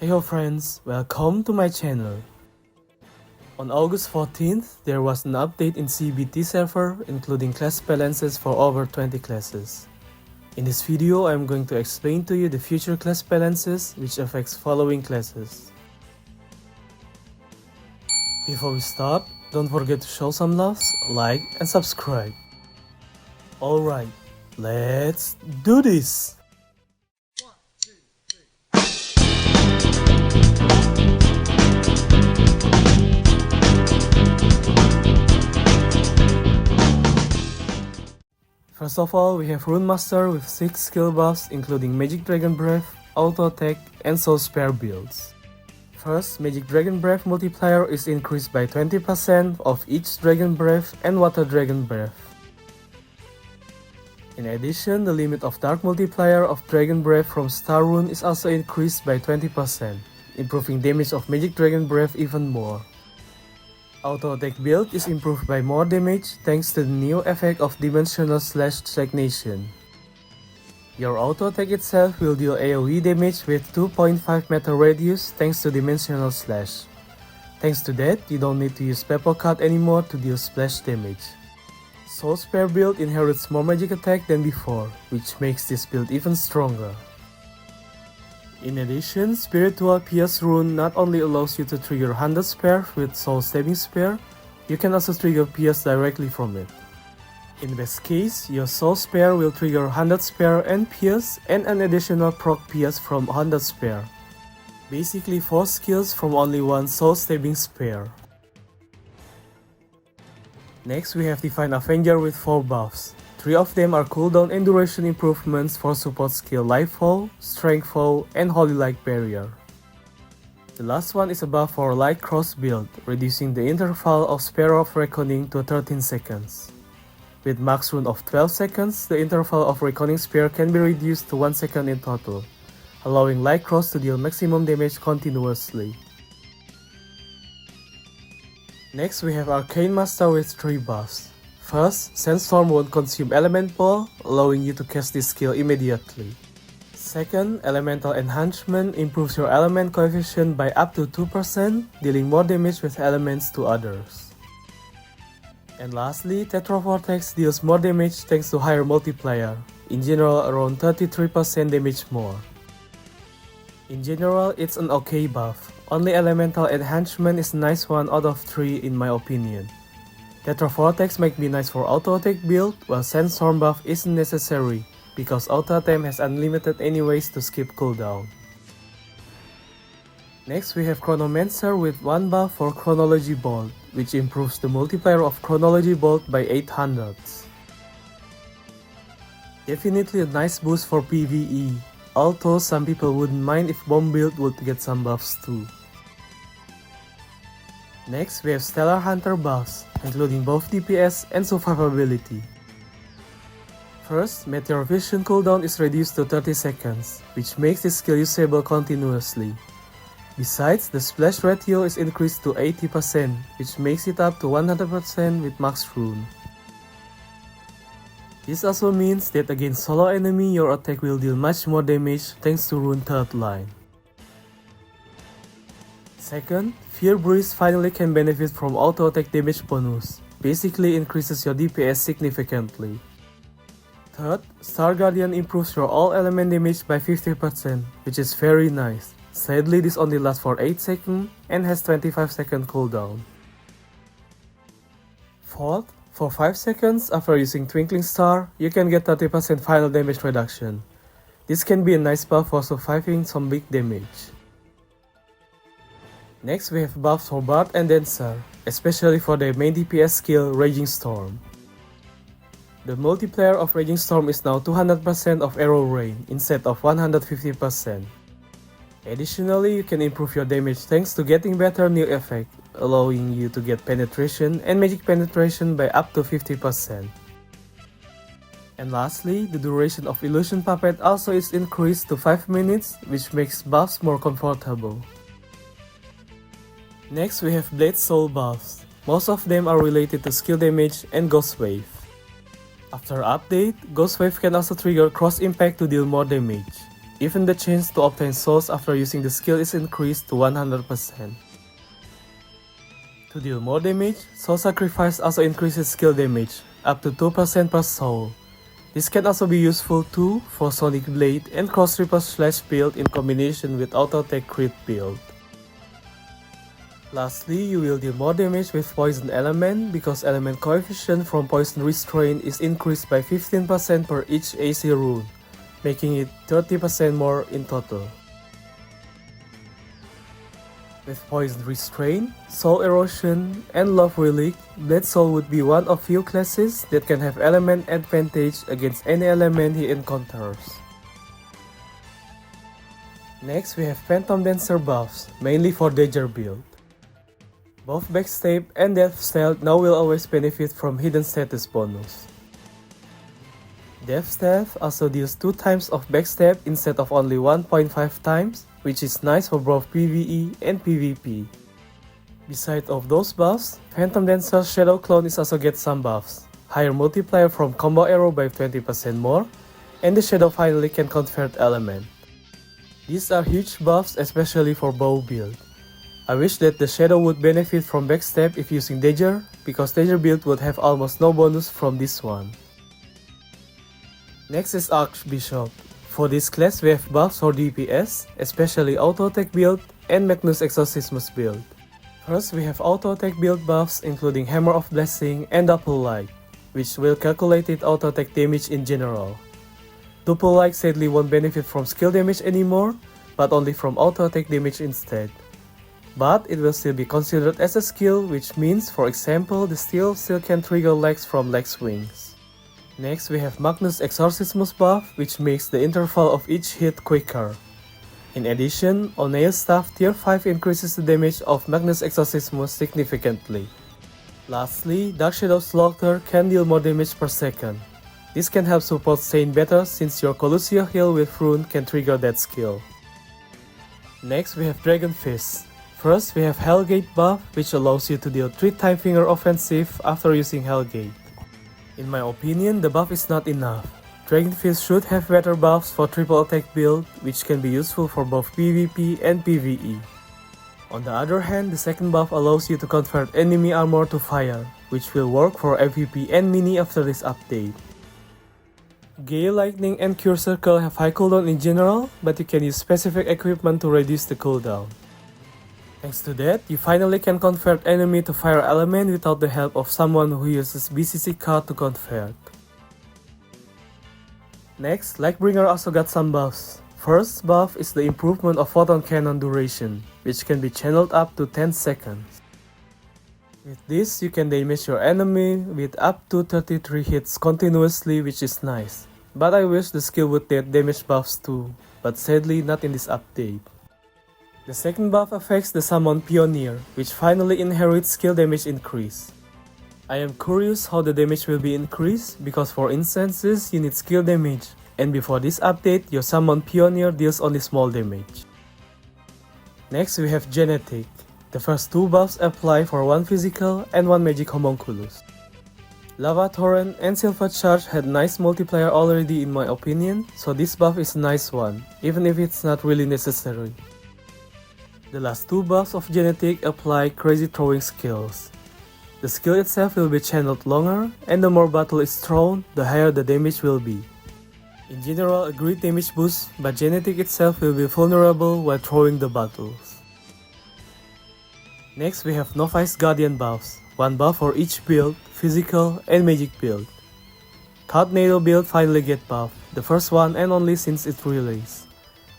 Heyho Friends, welcome to my channel. On August 14th, there was an update in CBT server including class balances for over 20 classes. In this video, I am going to explain to you the future class balances which affects following classes. Before we start, don't forget to show some loves, like and subscribe. Alright, let's do this! First of all, we have Rune Master with 6 skill buffs including Magic Dragon Breath, Auto Attack and Soul Spare builds. First, Magic Dragon Breath multiplier is increased by 20% of each Dragon Breath and Water Dragon Breath. In addition, the limit of Dark multiplier of Dragon Breath from Star Rune is also increased by 20%, improving damage of Magic Dragon Breath even more. Auto Attack build is improved by more damage thanks to the new effect of Dimensional Slash Stagnation. Your auto attack itself will deal AoE damage with 2.5 meter radius thanks to Dimensional Slash. Thanks to that, you don't need to use Pebble Cut anymore to deal splash damage. Soul Spare build inherits more magic attack than before, which makes this build even stronger. In addition, Spiritual Pierce Rune not only allows you to trigger 100 Spare with Soul Stabbing Spare, you can also trigger Pierce directly from it. In best case, your Soul Spare will trigger 100 Spare and Pierce and an additional proc Pierce from 100 Spare. Basically 4 skills from only one Soul Stabbing Spare. Next we have Divine Avenger with 4 buffs. 3 of them are cooldown and duration improvements for support skill Life Fall, Strength Fall, and Holy Light Barrier. The last one is a buff for Light Cross build, reducing the interval of Spear of Reckoning to 13 seconds. With max rune of 12 seconds, the interval of Reckoning Spear can be reduced to 1 second in total, allowing Light Cross to deal maximum damage continuously. Next we have Arcane Master with 3 buffs. First, Sandstorm won't consume Element Ball, allowing you to cast this skill immediately. Second, Elemental Enhancement improves your element coefficient by up to 2%, dealing more damage with elements to others. And lastly, Tetra Vortex deals more damage thanks to higher multiplier, in general around 33% damage more. In general, it's an okay buff, only Elemental Enhancement is a nice one out of 3 in my opinion. Tetra Vortex might be nice for auto attack build, while Sandstorm buff isn't necessary, because auto attack has unlimited anyways to skip cooldown. Next we have Chronomancer with 1 buff for Chronology Bolt, which improves the multiplier of Chronology Bolt by 800. Definitely a nice boost for PvE, although some people wouldn't mind if Bomb build would get some buffs too. Next we have Stellar Hunter buffs, including both DPS and survivability. First, Meteor Vision cooldown is reduced to 30 seconds, which makes this skill usable continuously. Besides, the splash ratio is increased to 80%, which makes it up to 100% with max rune. This also means that against solo enemy your attack will deal much more damage thanks to rune 3rd line. Second, Fear Breeze finally can benefit from auto attack damage bonus, basically increases your DPS significantly. Third, Star Guardian improves your all element damage by 50%, which is very nice. Sadly, this only lasts for 8 seconds and has 25 second cooldown. Fourth, for 5 seconds after using Twinkling Star, you can get 30% final damage reduction. This can be a nice buff for surviving some big damage. Next we have buffs for Bard and Dancer, especially for their main DPS skill Raging Storm. The multiplier of Raging Storm is now 200% of arrow rain instead of 150%. Additionally, you can improve your damage thanks to getting better new effect, allowing you to get penetration and magic penetration by up to 50%. And lastly, the duration of Illusion Puppet also is increased to 5 minutes, which makes buffs more comfortable. Next we have Blade Soul buffs. Most of them are related to skill damage and Ghost Wave. After update, Ghost Wave can also trigger Cross Impact to deal more damage. Even the chance to obtain souls after using the skill is increased to 100%. To deal more damage, Soul Sacrifice also increases skill damage, up to 2% per soul. This can also be useful too for Sonic Blade and Cross Reaper Slash build in combination with Auto Attack Crit build. Lastly, you will deal more damage with Poison Element because element coefficient from Poison Restraint is increased by 15% per each AC rune, making it 30% more in total. With Poison Restraint, Soul Erosion, and Love Relic, Blade Soul would be one of few classes that can have element advantage against any element he encounters. Next, we have Phantom Dancer buffs, mainly for Dagger build. Both Backstab and Death Stealth now will always benefit from hidden status bonus. Death Stealth also deals 2 times of Backstab instead of only 1.5 times, which is nice for both PvE and PvP. Besides of those buffs, Phantom Dancer's Shadow Clone is also get some buffs, higher multiplier from combo arrow by 20% more, and the Shadow finally can convert element. These are huge buffs especially for bow build. I wish that the Shadow would benefit from Backstab if using Dagger, because Dagger build would have almost no bonus from this one. Next is Archbishop. For this class we have buffs for DPS, especially Auto Attack build and Magnus Exorcismus build. First we have Auto Attack build buffs including Hammer of Blessing and Double Light, which will calculate Auto Attack damage in general. Double Light sadly won't benefit from skill damage anymore, but only from Auto Attack damage instead. But it will still be considered as a skill, which means, for example, the steel still can trigger legs from Lex Wings. Next we have Magnus Exorcismus buff, which makes the interval of each hit quicker. In addition, O'Neill's Staff Tier 5 increases the damage of Magnus Exorcismus significantly. Lastly, Dark Shadow Slaughter can deal more damage per second. This can help support Saint better since your Colossia heal with Rune can trigger that skill. Next we have Dragon Fist. First, we have Hellgate buff, which allows you to deal 3 Time Finger offensive after using Hellgate. In my opinion, the buff is not enough. Dragon Fist should have better buffs for triple attack build, which can be useful for both PvP and PvE. On the other hand, the second buff allows you to convert enemy armor to fire, which will work for MVP and Mini after this update. Gale Lightning and Cure Circle have high cooldown in general, but you can use specific equipment to reduce the cooldown. Thanks to that, you finally can convert enemy to fire element without the help of someone who uses BCC card to convert. Next, Lightbringer also got some buffs. First buff is the improvement of photon cannon duration, which can be channeled up to 10 seconds. With this, you can damage your enemy with up to 33 hits continuously, which is nice. But I wish the skill would get damage buffs too, but sadly not in this update. The second buff affects the Summon Pioneer, which finally inherits skill damage increase. I am curious how the damage will be increased, because for instances you need skill damage, and before this update your Summon Pioneer deals only small damage. Next we have Genetic. The first 2 buffs apply for 1 physical and 1 magic homunculus. Lava Torrent and Silver Charge had nice multiplier already in my opinion, so this buff is a nice one, even if it's not really necessary. The last 2 buffs of Genetic apply crazy throwing skills. The skill itself will be channeled longer, and the more battle is thrown, the higher the damage will be. In general, a great damage boost, but Genetic itself will be vulnerable while throwing the battles. Next we have Novice Guardian buffs, 1 buff for each build, physical and magic build. Tornado build finally get buff, the first one and only since its release.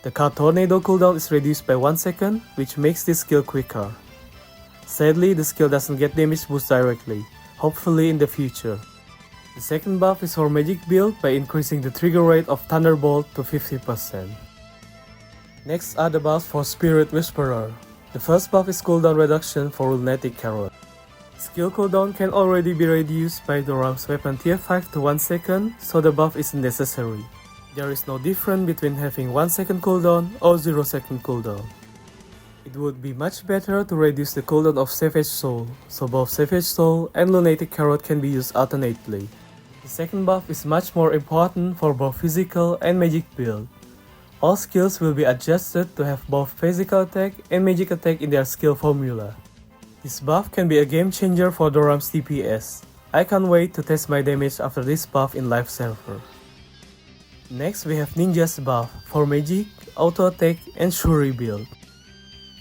The card Tornado cooldown is reduced by 1 second, which makes this skill quicker. Sadly, the skill doesn't get damage boost directly, hopefully in the future. The second buff is for magic build by increasing the trigger rate of Thunderbolt to 50%. Next are the buffs for Spirit Whisperer. The first buff is cooldown reduction for Lunatic Carrot. Skill cooldown can already be reduced by Doram's weapon tier 5 to 1 second, so the buff isn't necessary. There is no difference between having 1 second cooldown or 0 second cooldown. It would be much better to reduce the cooldown of Savage Soul, so both Savage Soul and Lunatic Carrot can be used alternately. The second buff is much more important for both physical and magic build. All skills will be adjusted to have both physical attack and magic attack in their skill formula. This buff can be a game changer for Doram's DPS. I can't wait to test my damage after this buff in live server. Next we have Ninja's buff for magic, auto attack and Shuri build.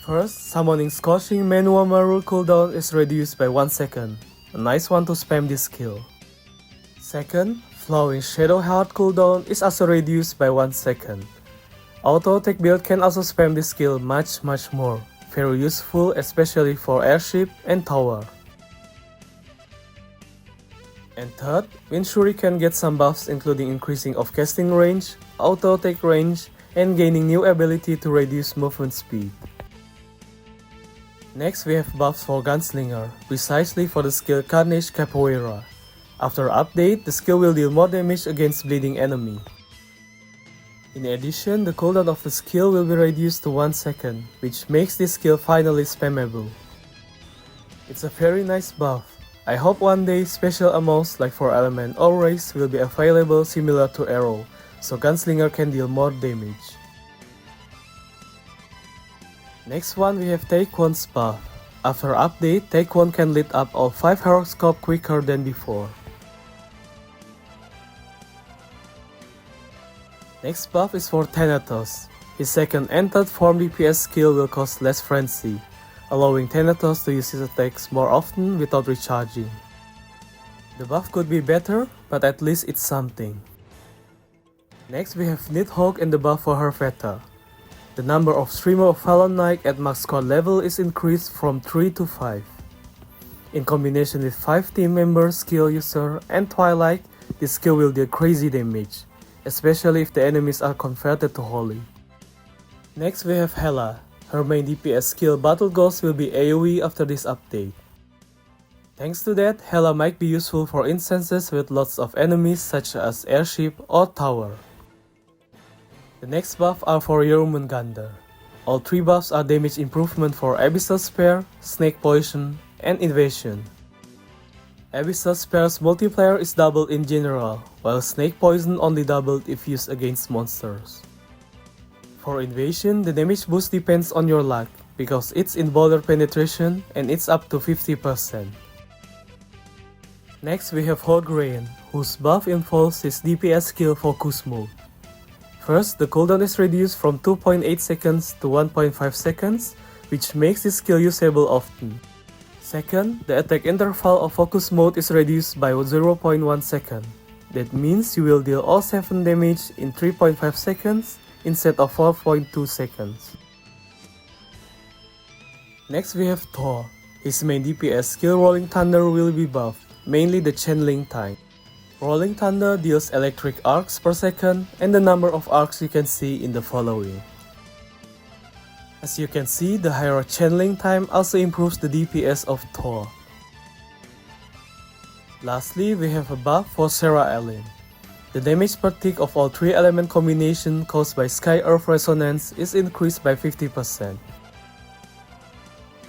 First, summoning Scorching Manuamaru cooldown is reduced by 1 second, a nice one to spam this skill. Second, Flowing Shadow Heart cooldown is also reduced by 1 second. Auto attack build can also spam this skill much more, very useful especially for airship and tower. And third, Shuri can get some buffs including increasing of casting range, auto attack range, and gaining new ability to reduce movement speed. Next we have buffs for Gunslinger, precisely for the skill Carnage Capoeira. After update, the skill will deal more damage against bleeding enemy. In addition, the cooldown of the skill will be reduced to 1 second, which makes this skill finally spammable. It's a very nice buff. I hope one day special amounts like for element or race will be available similar to arrow, so Gunslinger can deal more damage. Next one we have Taekwon's buff. After update, Taekwon can lit up all 5 horoscope quicker than before. Next buff is for Thanatos. His second and third form DPS skill will cost less frenzy, allowing Thanatos to use his attacks more often without recharging. The buff could be better, but at least it's something. Next we have Nidhogg and the buff for her Veta. The number of Streamer of Fallen Knight at max squad level is increased from 3 to 5. In combination with 5 team members, skill user, and Twilight, this skill will deal crazy damage, especially if the enemies are converted to holy. Next we have Hela. Her main DPS skill Battle Ghost will be AoE after this update. Thanks to that, Hela might be useful for instances with lots of enemies such as airship or tower. The next buff are for Jörmungandr. All 3 buffs are damage improvement for Abyssal Spear, Snake Poison, and Invasion. Abyssal Spear's multiplier is doubled in general, while Snake Poison only doubled if used against monsters. For Invasion, the damage boost depends on your luck, because it's in border penetration and it's up to 50%. Next we have Holgrehenn, whose buff involves his DPS skill Focus Mode. First, the cooldown is reduced from 2.8 seconds to 1.5 seconds, which makes this skill usable often. Second, the attack interval of Focus Mode is reduced by 0.1 second. That means you will deal all 7 damage in 3.5 seconds instead of 4.2 seconds. Next we have Thor. His main DPS skill Rolling Thunder will be buffed, mainly the channeling time. Rolling Thunder deals electric arcs per second, and the number of arcs you can see in the following. As you can see, the higher channeling time also improves the DPS of Thor. Lastly, we have a buff for Sara Alin. The damage per tick of all 3 element combination caused by Sky-Earth Resonance is increased by 50%.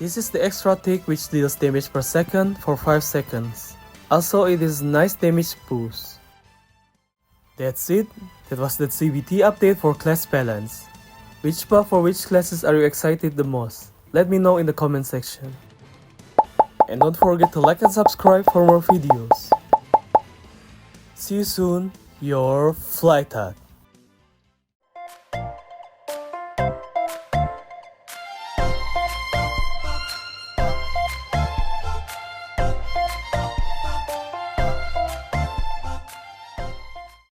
This is the extra tick which deals damage per second for 5 seconds. Also, it is a nice damage boost. That's it. That was the CBT update for class balance. Which buff for which classes are you excited the most? Let me know in the comment section. And don't forget to like and subscribe for more videos. See you soon, your FLyTuT.